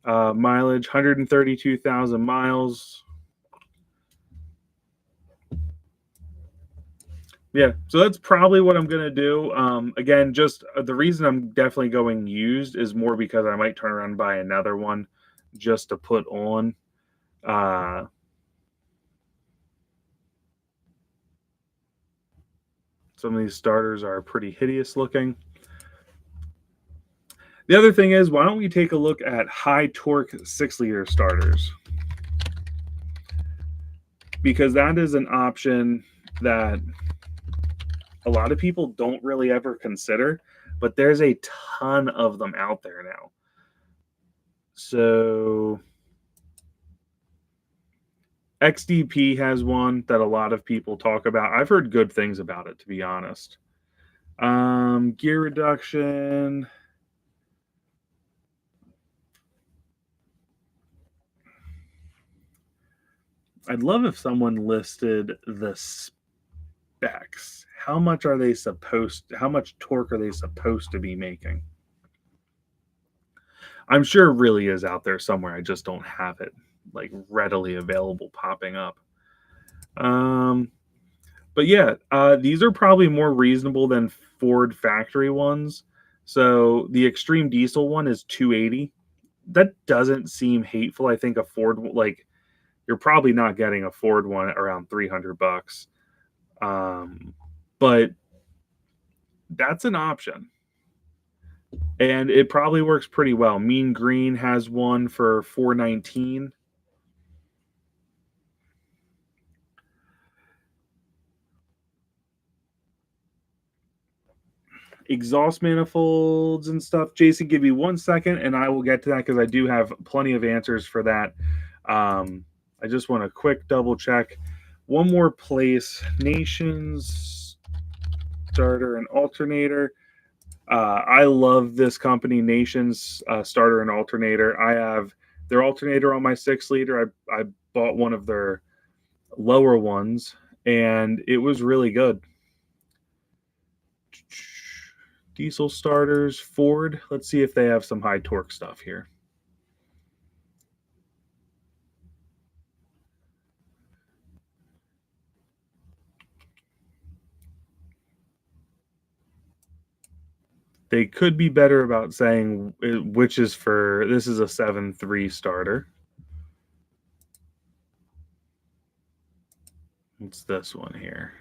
Mileage, 132,000 miles. Yeah, so that's probably what I'm going to do. Again, just the reason I'm definitely going used is more because I might turn around and buy another one just to put on. Some of these starters are pretty hideous looking. The other thing is, why don't we take a look at high torque 6-liter starters? Because that is an option that a lot of people don't really ever consider, but there's a ton of them out there now. So XDP has one that a lot of people talk about. I've heard good things about it, to be honest. Gear reduction. I'd love if someone listed the specs. How much are they how much torque are they supposed to be making? I'm sure it really is out there somewhere. I just don't have it like readily available popping up. But yeah, these are probably more reasonable than Ford factory ones. So the Extreme Diesel one is 280. That doesn't seem hateful. I think a Ford, like, you're probably not getting a Ford one around $300. But that's an option. And it probably works pretty well. Mean Green has one for $419. exhaust manifolds and stuff. Jason, give me 1 second and I will get to that because I do have plenty of answers for that. I just want a quick double check. One more place, Nations, starter and alternator. I love this company, Nations starter and alternator. I have their alternator on my 6-liter. I bought one of their lower ones and it was really good. Diesel starters, Ford. Let's see if they have some high torque stuff here. They could be better about saying which is for, this is a 7.3 starter. It's this one here.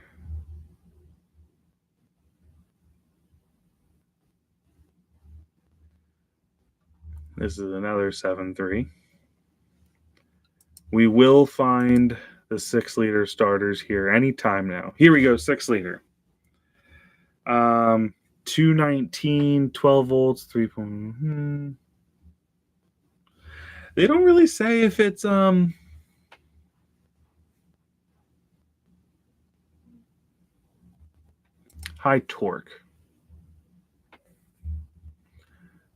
This is another 7.3. We will find the 6-liter starters here anytime now. Here we go, 6-liter. 219, 12 volts, 3. They don't really say if it's high torque.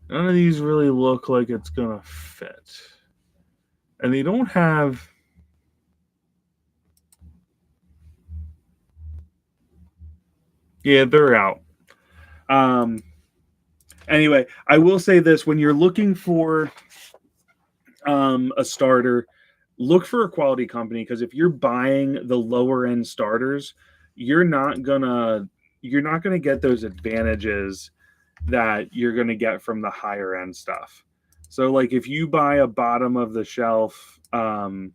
None of these really look like it's gonna fit. And they don't have, yeah, they're out. Anyway, I will say this: when you're looking for a starter, look for a quality company, because if you're buying the lower end starters, you're not gonna get those advantages that you're gonna get from the higher end stuff. So like if you buy a bottom of the shelf 6.4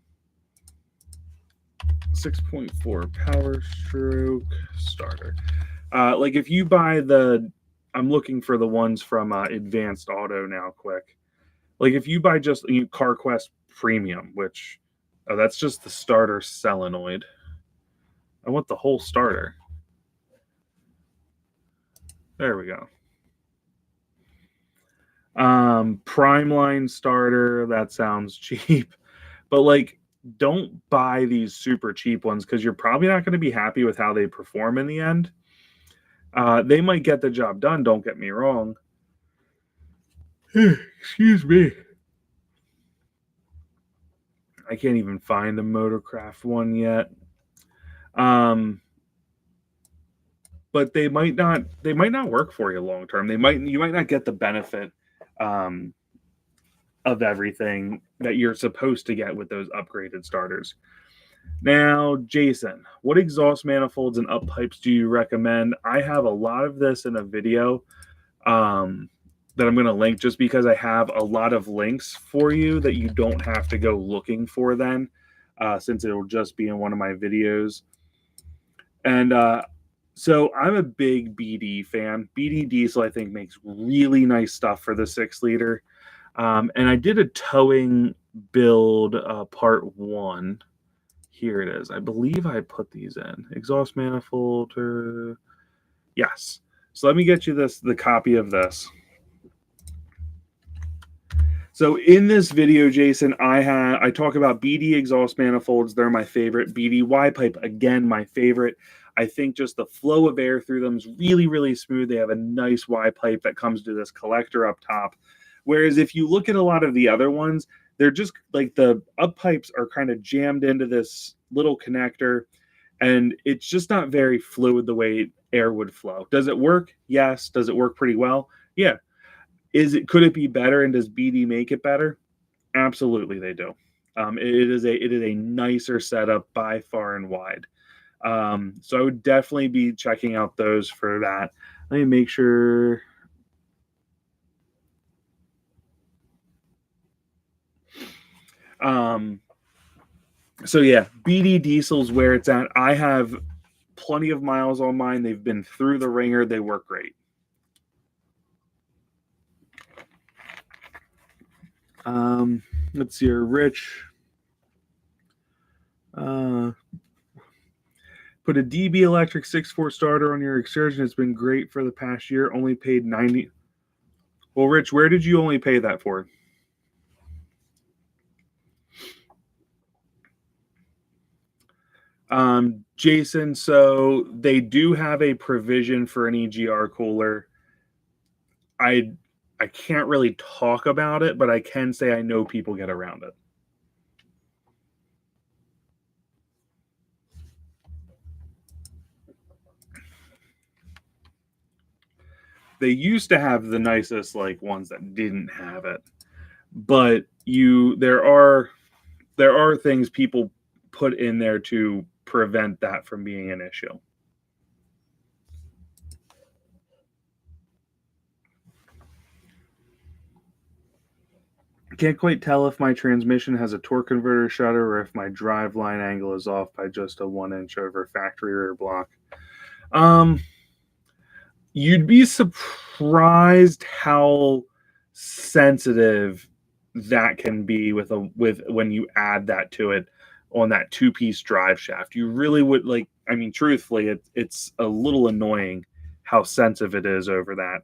Powerstroke starter, like if you buy the, I'm looking for the ones from Advanced Auto now quick. Like if you buy just CarQuest Premium, which, oh, that's just the starter solenoid. I want the whole starter. There we go. Prime line starter, that sounds cheap. But like, don't buy these super cheap ones because you're probably not going to be happy with how they perform in the end. They might get the job done, don't get me wrong. Excuse me. I can't even find a Motorcraft one yet. But they might not work for you long term. You might not get the benefit of everything that you're supposed to get with those upgraded starters. Now, Jason, what exhaust manifolds and up pipes do you recommend? I have a lot of this in a video that I'm going to link, just because I have a lot of links for you that you don't have to go looking for then, since it'll just be in one of my videos. And so I'm a big BD fan. BD Diesel, I think, makes really nice stuff for the 6-liter. And I did a towing build part 1. Here it is. I believe I put these in. Exhaust manifold. Yes. So let me get you the copy of this. So in this video, Jason, I talk about BD exhaust manifolds. They're my favorite. BD Y pipe, again, my favorite. I think just the flow of air through them is really, really smooth. They have a nice Y pipe that comes to this collector up top. Whereas if you look at a lot of the other ones, they're just like the up pipes are kind of jammed into this little connector, and it's just not very fluid the way air would flow. Does it work? Yes. Does it work pretty well? Yeah. Could it be better, and does BD make it better? Absolutely, they do. It is a nicer setup by far and wide. So I would definitely be checking out those for that. Let me make sure. So yeah, BD Diesel's where it's at. I have plenty of miles on mine. They've been through the ringer. They work great. Let's see here, Rich. Put a DB Electric 6.4 starter on your Excursion. It's been great for the past year. Only paid 90. Well, Rich, where did you only pay that for? Jason, so they do have a provision for an EGR cooler. I can't really talk about it, but I can say I know people get around it. They used to have the nicest like ones that didn't have it, but there are things people put in there to prevent that from being an issue. Can't quite tell if my transmission has a torque converter shutter or if my drive line angle is off by just a 1 inch over factory rear block. You'd be surprised how sensitive that can be with when you add that to it on that 2-piece drive shaft. You really would like. I mean, truthfully, it's a little annoying how sensitive it is over that.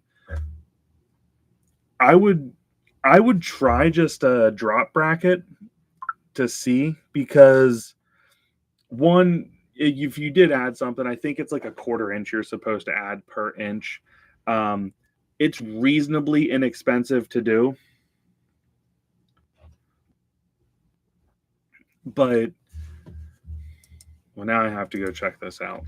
I would try just a drop bracket to see, because one, if you did add something, I think it's like a 1/4 inch you're supposed to add per inch. It's reasonably inexpensive to do, but well, now I have to go check this out.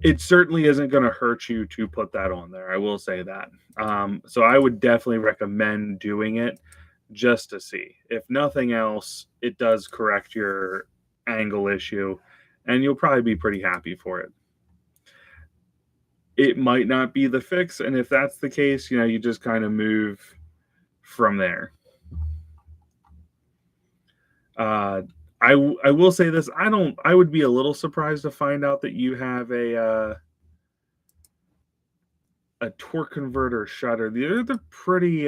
It certainly isn't going to hurt you to put that on there. I will say that. So I would definitely recommend doing it just to see. If nothing else, it does correct your angle issue, and you'll probably be pretty happy for it. It might not be the fix, and if that's the case, you just kind of move from there. I will say this. I would be a little surprised to find out that you have a torque converter shutter. They're pretty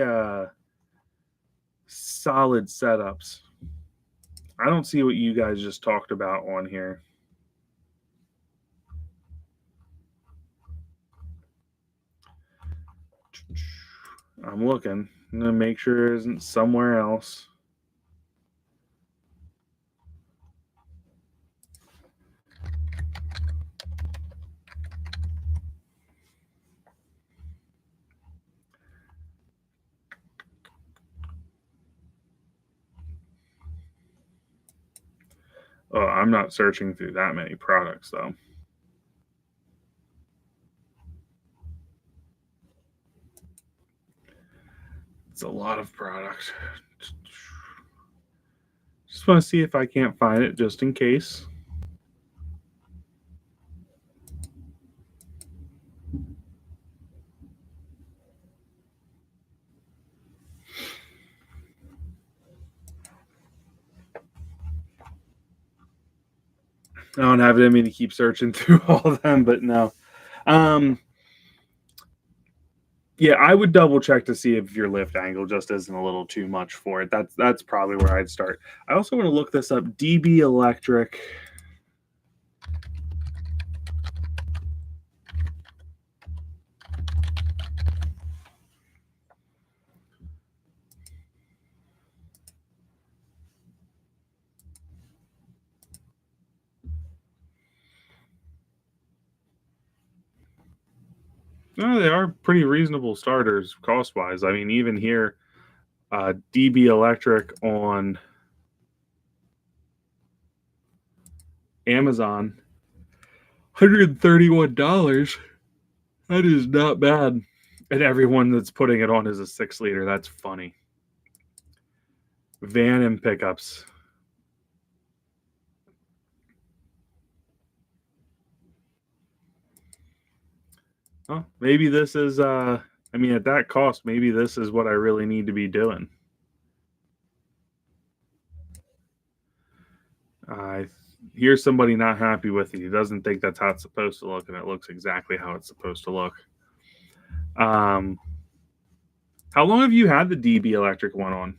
solid setups. I don't see what you guys just talked about on here. I'm looking. I'm gonna make sure it isn't somewhere else. Oh, I'm not searching through that many products though. It's a lot of product. Just want to see if I can't find it just in case. I don't have it in me to keep searching through all of them, but no. Yeah, I would double check to see if your lift angle just isn't a little too much for it. That's probably where I'd start. I also want to look this up. DB Electric. No, they are pretty reasonable starters cost-wise. I mean, even here, DB Electric on Amazon, $131. That is not bad. And everyone that's putting it on is a 6-liter. That's funny. Van and pickups. Well, maybe this is I mean, at that cost, maybe this is what I really need to be doing. I hear somebody not happy with it. He doesn't think that's how it's supposed to look, and it looks exactly how it's supposed to look. How long have you had the DB Electric one on?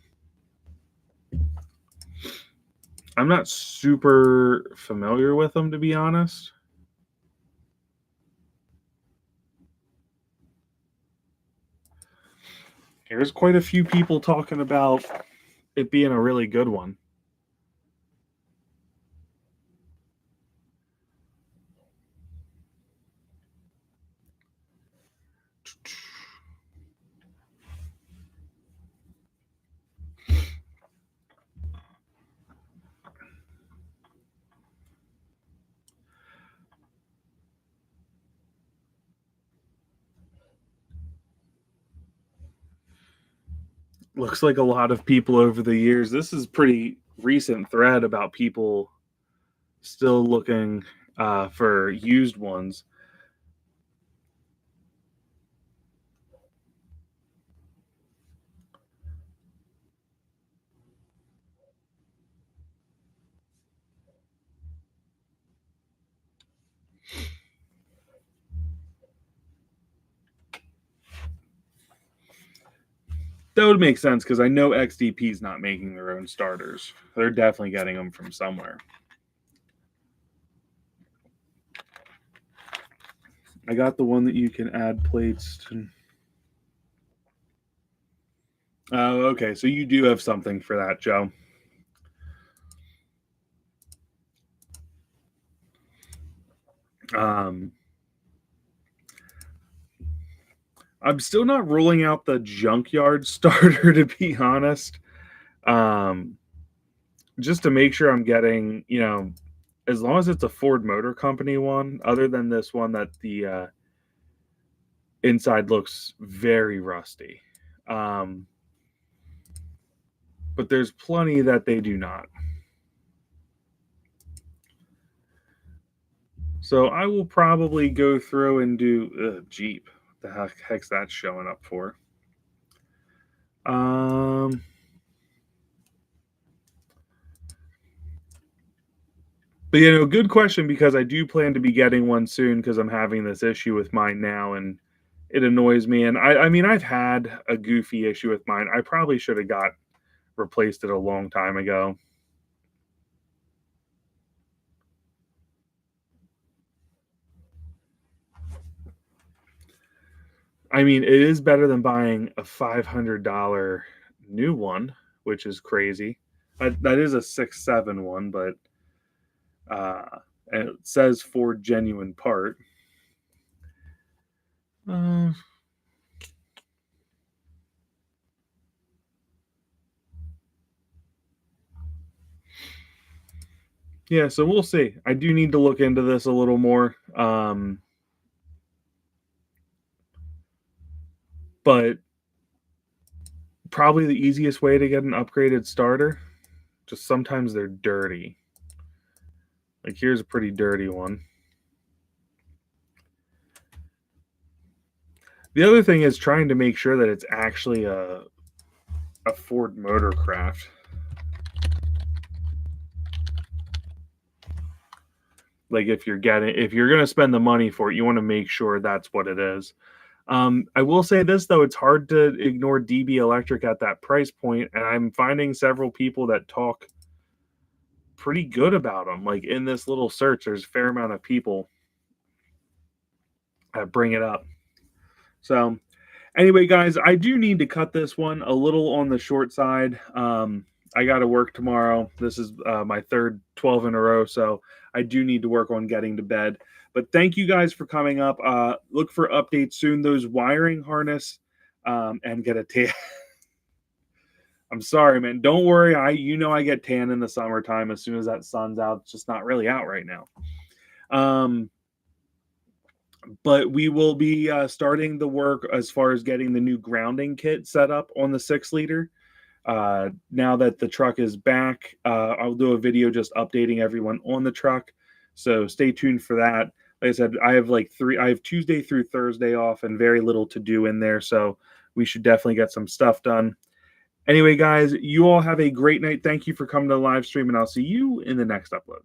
I'm not super familiar with them, to be honest. There's quite a few people talking about it being a really good one. Looks like a lot of people over the years. This is pretty recent thread about people still looking for used ones. That would make sense because I know XDP is not making their own starters. They're definitely getting them from somewhere. I got the one that you can add plates to. Oh, okay. So you do have something for that, Joe. I'm still not ruling out the junkyard starter, to be honest. Just to make sure I'm getting, as long as it's a Ford Motor Company one, other than this one that the inside looks very rusty. But there's plenty that they do not. So I will probably go through and do Jeep. What the heck's that showing up for? But good question, because I do plan to be getting one soon because I'm having this issue with mine now and it annoys me. And I mean, I've had a goofy issue with mine. I probably should have replaced it a long time ago. I mean, it is better than buying a $500 new one, which is crazy. That is a 6.7 one, but and it says Ford genuine part. Yeah, so we'll see. I do need to look into this a little more. But probably the easiest way to get an upgraded starter, just sometimes they're dirty. Like here's a pretty dirty one. The other thing is trying to make sure that it's actually a Ford Motorcraft. Like if you're going to spend the money for it, you want to make sure that's what it is. I will say this though, it's hard to ignore DB Electric at that price point, and I'm finding several people that talk pretty good about them. Like in this little search, there's a fair amount of people that bring it up. So anyway, guys, I do need to cut this one a little on the short side. I got to work tomorrow. This is my third 12 in a row, so I do need to work on getting to bed. But thank you guys for coming up. Look for updates soon. Those wiring harness and get a tan. I'm sorry, man. Don't worry. I get tan in the summertime as soon as that sun's out. It's just not really out right now. But we will be starting the work as far as getting the new grounding kit set up on the 6-liter. Now that the truck is back, I'll do a video just updating everyone on the truck. So stay tuned for that. Like I said, I have Tuesday through Thursday off and very little to do in there. So we should definitely get some stuff done. Anyway, guys, you all have a great night. Thank you for coming to the live stream, and I'll see you in the next upload.